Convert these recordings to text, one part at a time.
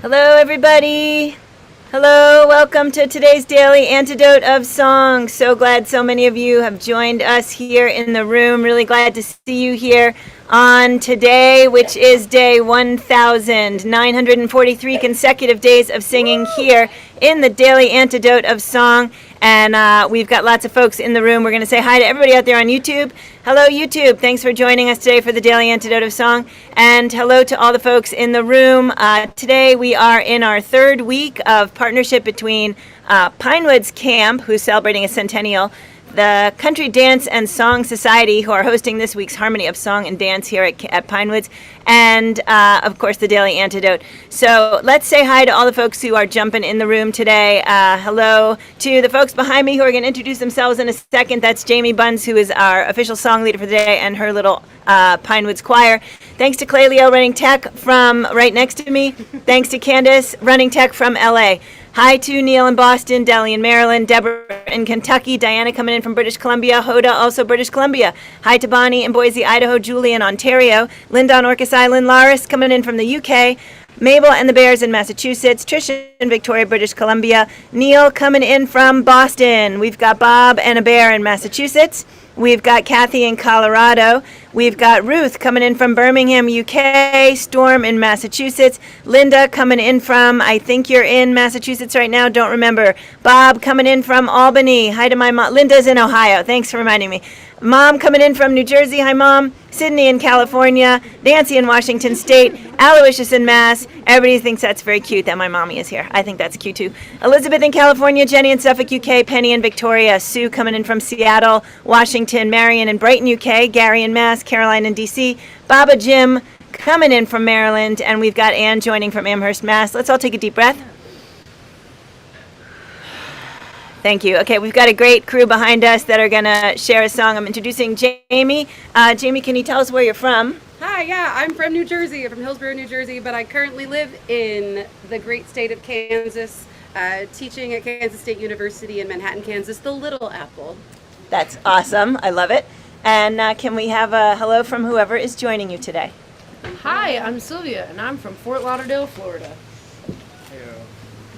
Hello, everybody. Hello, welcome to today's daily Antidote of Song. So glad so many of you have joined us here in the room. Really glad to see you here on today, which is day 1,943 consecutive days of singing here in the daily Antidote of Song. And we've got lots of folks in the room. We're going to say hi to everybody out there on YouTube. Hello, YouTube. Thanks for joining us today for the Daily Antidote of Song. And hello to all the folks in the room. Today we are in our third week of partnership between Pinewoods Camp, who's celebrating a centennial, the Country Dance and Song Society, who are hosting this week's Harmony of Song and Dance here at Pinewoods, and of course the Daily Antidote. So let's say hi to all the folks who are jumping in the room today. Hello to the folks behind me who are going to introduce themselves in a second. That's Jamie Bunce, who is our official song leader for the day, and her little Pinewoods choir. Thanks to Clay Leo running tech from right next to me. Thanks to Candace running tech from LA. Hi to Neil in Boston, Deli in Maryland, Deborah in Kentucky, Diana coming in from British Columbia, Hoda also British Columbia. Hi to Bonnie in Boise, Idaho, Julie in Ontario, Linda on Orcas Island, Laris coming in from the UK, Mabel and the Bears in Massachusetts, Tricia in Victoria, British Columbia, Neil coming in from Boston. We've got Bob and a bear in Massachusetts. We've got Kathy in Colorado. We've got Ruth coming in from Birmingham, UK. Storm in Massachusetts. Linda coming in from, I think you're in Massachusetts right now, don't remember. Bob coming in from Albany. Hi to my mom. Linda's in Ohio. Thanks for reminding me. Mom coming in from New Jersey. Hi, Mom. Sydney in California. Nancy in Washington State. Aloysius in Mass. Everybody thinks that's very cute that my mommy is here. I think that's cute too. Elizabeth in California. Jenny in Suffolk, UK. Penny in Victoria. Sue coming in from Seattle, Washington. Marion in Brighton, UK. Gary in Mass. Caroline in DC. Baba Jim coming in from Maryland. And we've got Ann joining from Amherst, Mass. Let's all take a deep breath. Thank you. Okay, we've got a great crew behind us that are going to share a song. I'm introducing Jamie. Jamie, can you tell us where you're from? Hi, yeah, I'm from New Jersey. I'm from Hillsborough, New Jersey, but I currently live in the great state of Kansas, teaching at Kansas State University in Manhattan, Kansas, the Little Apple. That's awesome. I love it. And can we have a hello from whoever is joining you today? Hi, I'm Sylvia, and I'm from Fort Lauderdale, Florida.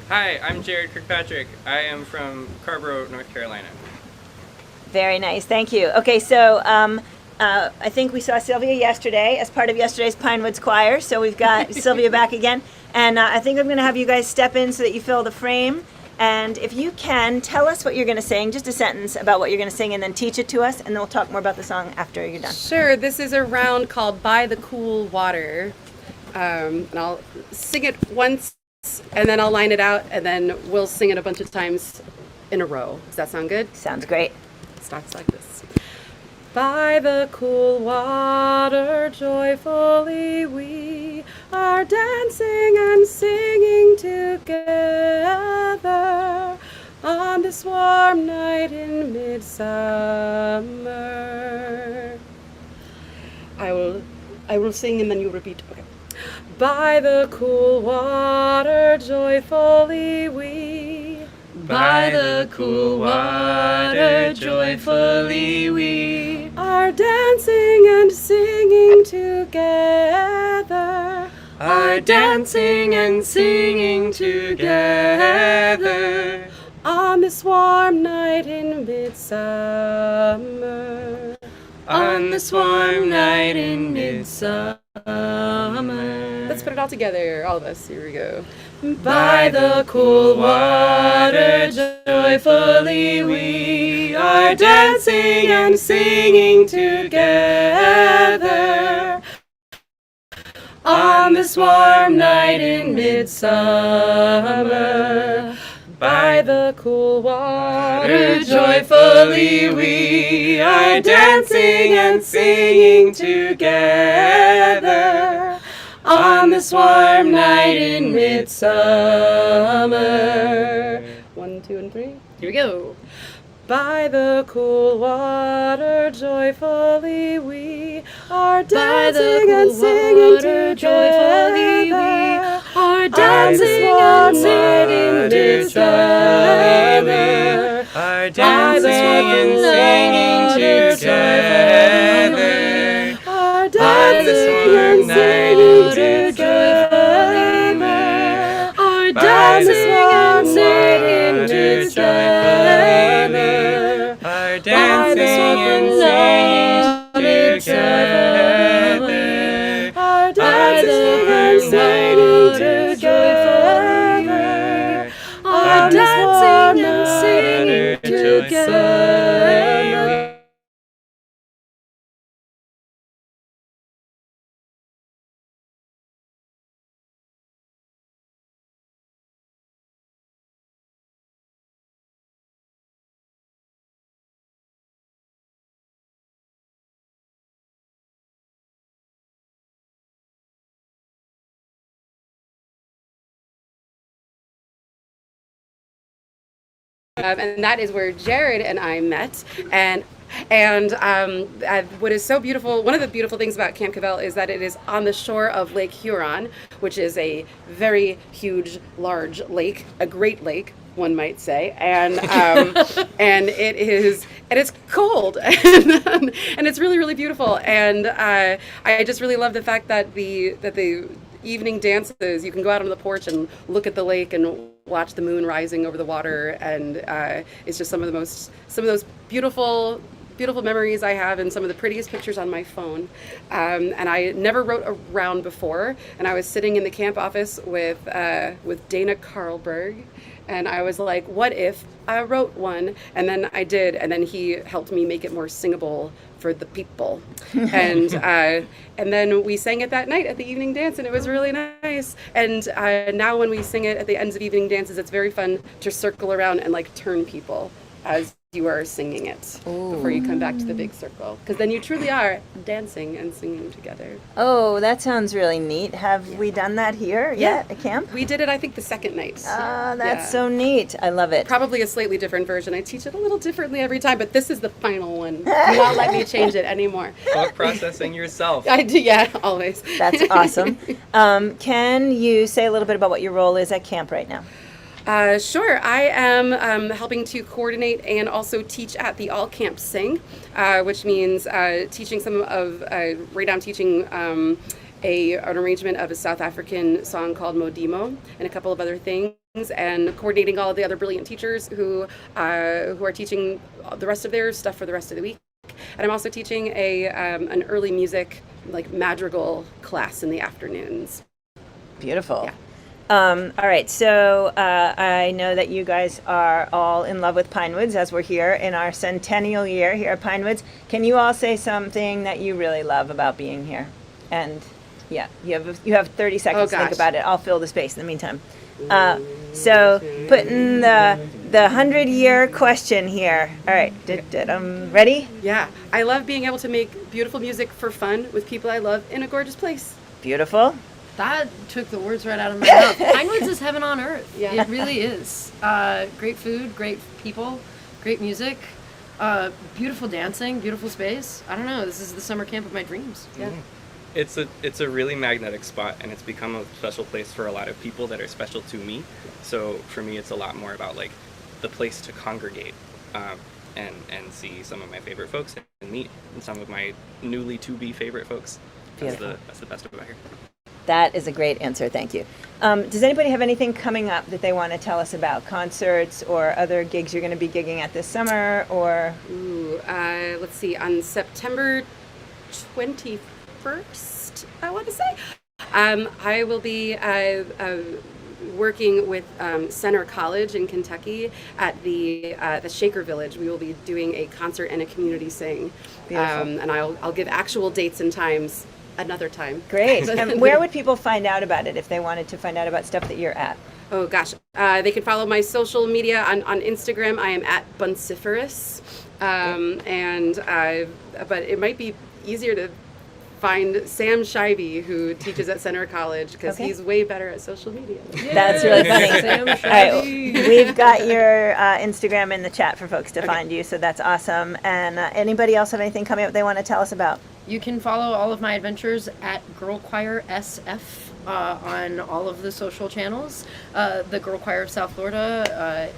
Hi, I'm Jared Kirkpatrick. I am from Carborough, North Carolina. Very nice. Thank you. Okay, so I think we saw Sylvia yesterday as part of yesterday's Pinewoods Choir. So we've got Sylvia back again. And I think I'm going to have you guys step in so that you fill the frame. And if you can, tell us what you're going to sing, just a sentence about what you're going to sing, and then teach it to us, and then we'll talk more about the song after you're done. Sure, this is a round called By the Cool Water. And I'll sing it once, and then I'll line it out, and then we'll sing it a bunch of times in a row. Does that sound good? Sounds great. It starts like this. By the cool water, joyfully we are dancing and singing together on this warm night in midsummer. I will sing and then you repeat. Okay. By the cool water, joyfully we. By the cool water, joyfully we are dancing and singing together. are dancing and singing together On this warm night in midsummer. on this warm night in midsummer. Let's put it all together, all of us. Here we go. By the cool water, joyfully we are dancing and singing together on this warm night in midsummer. By the cool water, Joyfully we are dancing and singing together on this warm night in midsummer. 1, 2, and 3. Here we go. By the cool water, joyfully we are dancing and singing together. are dancing and singing together. Are dancing and singing together. Are dancing and singing together. singing water together, are dancing and singing together. And that is where Jared and I met. And what is so beautiful, one of the beautiful things about Camp Cavell is that it is on the shore of Lake Huron, which is a very huge, large lake, a great lake, one might say, and it's cold, and it's really, really beautiful, and I just really love the fact that the evening dances, you can go out on the porch and look at the lake and watch the moon rising over the water, and it's just some of those beautiful memories I have, and some of the prettiest pictures on my phone. And I never wrote a round before, and I was sitting in the camp office with Dana Carlberg, and I was like, what if I wrote one? And then I did, and then he helped me make it more singable for the people. And then we sang it that night at the evening dance, and it was really nice. And now when we sing it at the ends of evening dances, it's very fun to circle around and like turn people as you are singing it before you come back to the big circle, because then you truly are dancing and singing together. Oh, that sounds really neat. Have we done that here yet at camp? We did it, I think, the second night. Ah, that's so neat. I love it. Probably a slightly different version. I teach it a little differently every time, but this is the final one. Do not let me change it anymore. Thought processing yourself. I do, yeah, always. That's awesome. Can you say a little bit about what your role is at camp right now? Sure. I am helping to coordinate and also teach at the All Camp Sing, which means teaching right now I'm teaching an arrangement of a South African song called Modimo and a couple of other things, and coordinating all of the other brilliant teachers who are teaching the rest of their stuff for the rest of the week. And I'm also teaching an early music, like madrigal class in the afternoons. Beautiful. Yeah. All right, so I know that you guys are all in love with Pinewoods as we're here in our centennial year here at Pinewoods. Can you all say something that you really love about being here? And yeah, you have 30 seconds to think about it. I'll fill the space in the meantime. So putting the 100-year question here. All right, ready? Yeah, I love being able to make beautiful music for fun with people I love in a gorgeous place. Beautiful. That took the words right out of my mouth. Pinewoods is heaven on earth. Yeah. It really is. Great food, great people, great music, beautiful dancing, beautiful space. I don't know. This is the summer camp of my dreams. Yeah. It's a really magnetic spot, and it's become a special place for a lot of people that are special to me. So for me, it's a lot more about like the place to congregate and see some of my favorite folks and meet some of my newly to be favorite folks. That's the best about here. That is a great answer. Thank you. Does anybody have anything coming up that they want to tell us about? Concerts or other gigs you're going to be gigging at this summer? Or Let's see. On September 21st, I want to say, I will be working with Center College in Kentucky at the Shaker Village. We will be doing a concert and a community sing. And I'll give actual dates and times another time. Great. And where would people find out about it if they wanted to find out about stuff that you're at? Oh gosh, they can follow my social media on Instagram. I am at Bunciferous, but it might be easier to find Sam Scheibe, who teaches at Center College, because he's way better at social media. That's really funny. Sam All Scheibe. right, we've got your Instagram in the chat for folks to find you, so that's awesome. And anybody else have anything coming up they want to tell us about? You can follow all of my adventures at Girl Choir SF on all of the social channels. The Girl Choir of South Florida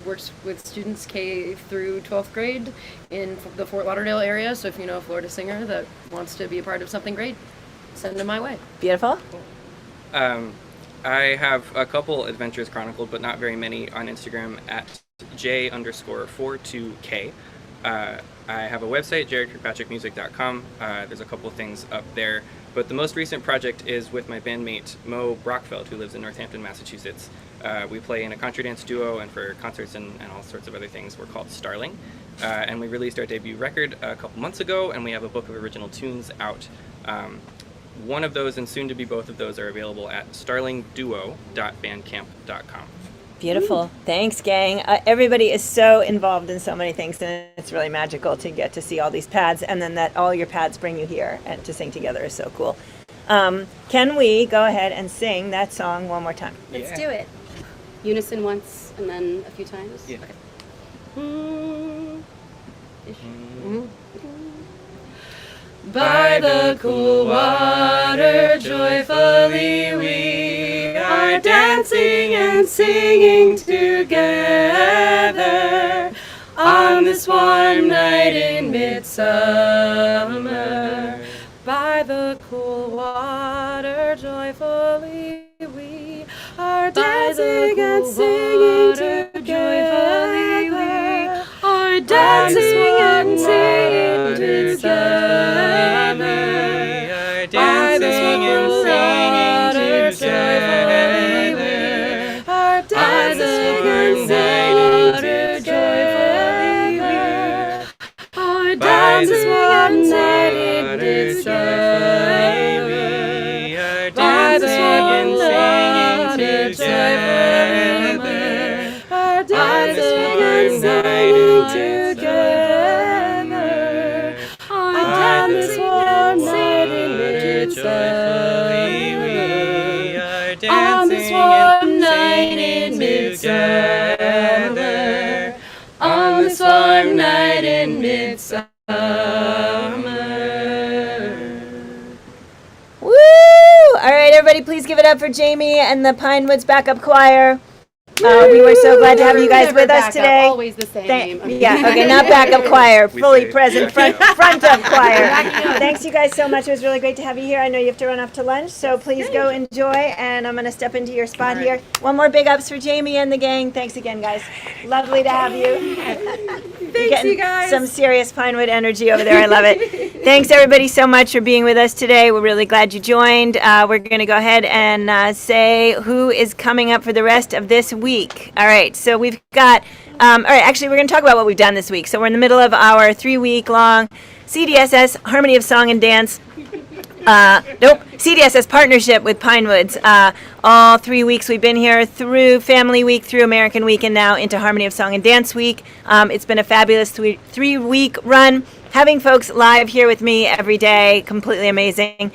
works with students K through 12th grade in the Fort Lauderdale area. So if you know a Florida singer that wants to be a part of something great, send them my way. Beautiful. I have a couple adventures chronicled, but not very many, on Instagram at J_42K. I have a website, jaredkirkpatrickmusic.com. There's a couple things up there But the most recent project is with my bandmate Mo Brockfeld, who lives in Northampton, Massachusetts. We play in a contra dance duo, and for concerts and all sorts of other things, we're called Starling. And we released our debut record a couple months ago, and we have a book of original tunes out. One of those, and soon to be both of those, are available at starlingduo.bandcamp.com. Beautiful. Thanks, gang. Everybody is so involved in so many things, and it's really magical to get to see all these pads, and then that all your pads bring you here and to sing together is so cool. Can we go ahead and sing that song one more time? Let's do it. Unison once and then a few times. Yeah. Okay. By the cool water, joyfully we are dancing and singing together on this warm night in midsummer. By the cool water, joyfully we are dancing and singing together. Are dancing and singing together. By the cool water, joyfully we are dancing and singing together. Are dancing and singing together. By the warm night together. Our dancing and singing together. On this warm night in midsummer. On this warm night in midsummer. On this warm night in midsummer. Woo! All right, everybody, please give it up for Jamie and the Pinewoods Backup Choir. We were so glad to have you guys Never with us back up, today. Always the same. Yeah, okay, not backup choir, We fully say- present, front of choir. Thanks you guys so much. It was really great to have you here. I know you have to run off to lunch, so please go enjoy, and I'm going to step into your spot here. One more big ups for Jamie and the gang. Thanks again, guys. Lovely to have you. Thanks, you guys. Some serious Pinewood energy over there. I love it. Thanks, everybody, so much for being with us today. We're really glad you joined. We're going to go ahead and say who is coming up for the rest of this week. All right, so we've got, all right, actually, we're going to talk about what we've done this week. So we're in the middle of our 3-week-long CDSS Harmony of Song and Dance. CDSS partnership with Pinewoods. All 3 weeks we've been here through Family Week, through American Week, and now into Harmony of Song and Dance Week. It's been a fabulous 3-week run. Having folks live here with me every day, completely amazing.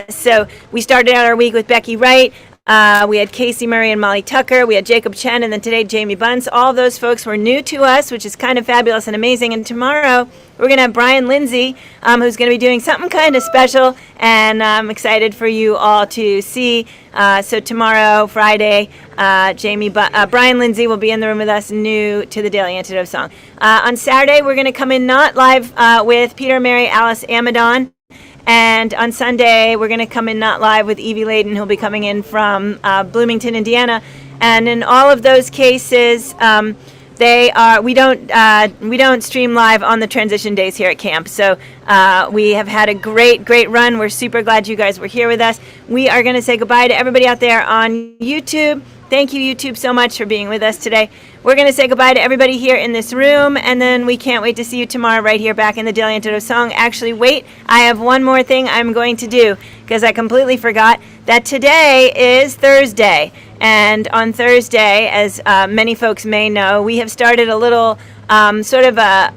So we started out our week with Becky Wright. We had Casey Murray and Molly Tucker. We had Jacob Chen, and then today Jamie Bunce. All of those folks were new to us, which is kind of fabulous and amazing. And tomorrow we're going to have Brian Lindsay, who's going to be doing something kind of special, and I'm excited for you all to see. So tomorrow, Friday, Brian Lindsay will be in the room with us, new to the Daily Antidote song. On Saturday, we're going to come in not live with Peter, Mary, Alice, Amadon. And on Sunday, we're going to come in not live with Evie Layden, who'll be coming in from Bloomington, Indiana. And in all of those cases, we don't stream live on the transition days here at camp. So we have had a great run. We're super glad you guys were here with us. We are going to say goodbye to everybody out there on YouTube. Thank you, YouTube, so much for being with us today. We're going to say goodbye to everybody here in this room, and then we can't wait to see you tomorrow right here back in the Daily Antidote song. Actually, wait, I have one more thing I'm going to do, because I completely forgot that today is Thursday. And on Thursday, as many folks may know, we have started a little sort of a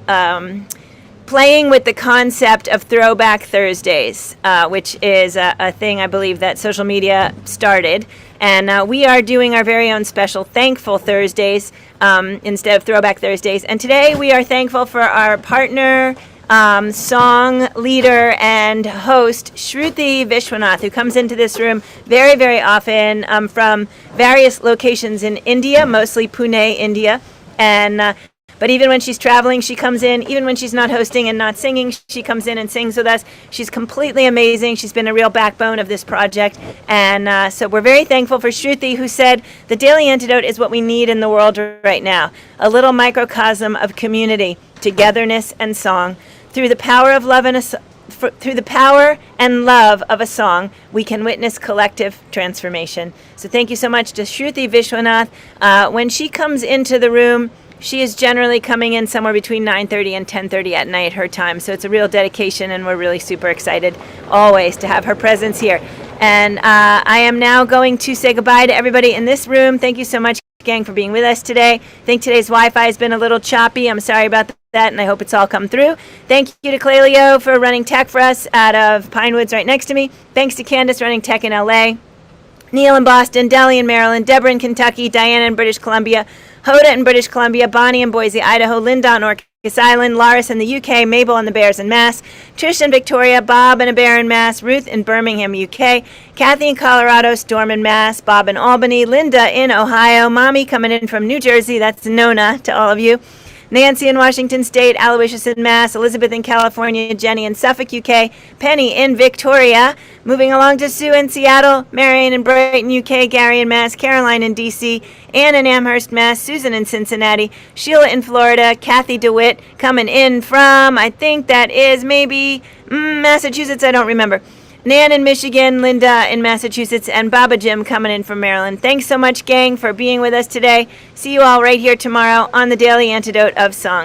playing with the concept of Throwback Thursdays, which is a thing I believe that social media started. And we are doing our very own special Thankful Thursdays instead of Throwback Thursdays. And today we are thankful for our partner, song leader, and host, Shruti Vishwanath, who comes into this room very, very often from various locations in India, mostly Pune, India. And but even when she's traveling, she comes in. Even when she's not hosting and not singing, she comes in and sings with us. She's completely amazing. She's been a real backbone of this project. And so we're very thankful for Shruti, who said, the Daily Antidote is what we need in the world right now. A little microcosm of community, togetherness, and song. Through the power of love and through the power and love of a song, we can witness collective transformation. So thank you so much to Shruti Vishwanath. When she comes into the room, she is generally coming in somewhere between 9:30 and 10:30 at night, her time. So it's a real dedication, and we're really super excited always to have her presence here. And I am now going to say goodbye to everybody in this room. Thank you so much, gang, for being with us today. I think today's Wi-Fi has been a little choppy. I'm sorry about that, and I hope it's all come through. Thank you to Clelio for running tech for us out of Pinewoods right next to me. Thanks to Candace running tech in LA. Neil in Boston, Delhi in Maryland, Deborah in Kentucky, Diana in British Columbia, Hoda in British Columbia, Bonnie in Boise, Idaho, Linda on Orcas Island, Laris in the UK, Mabel on the Bears in Mass, Trish in Victoria, Bob in a Bear in Mass, Ruth in Birmingham, UK, Kathy in Colorado, Storm in Mass, Bob in Albany, Linda in Ohio, Mommy coming in from New Jersey, that's Nona to all of you, Nancy in Washington State, Aloysius in Mass, Elizabeth in California, Jenny in Suffolk, UK, Penny in Victoria, moving along to Sue in Seattle, Marion in Brighton, UK, Gary in Mass, Caroline in DC, Ann in Amherst, Mass, Susan in Cincinnati, Sheila in Florida, Kathy DeWitt coming in from, I think that is maybe Massachusetts, I don't remember. Nan in Michigan, Linda in Massachusetts, and Baba Jim coming in from Maryland. Thanks so much, gang, for being with us today. See you all right here tomorrow on the Daily Antidote of Song.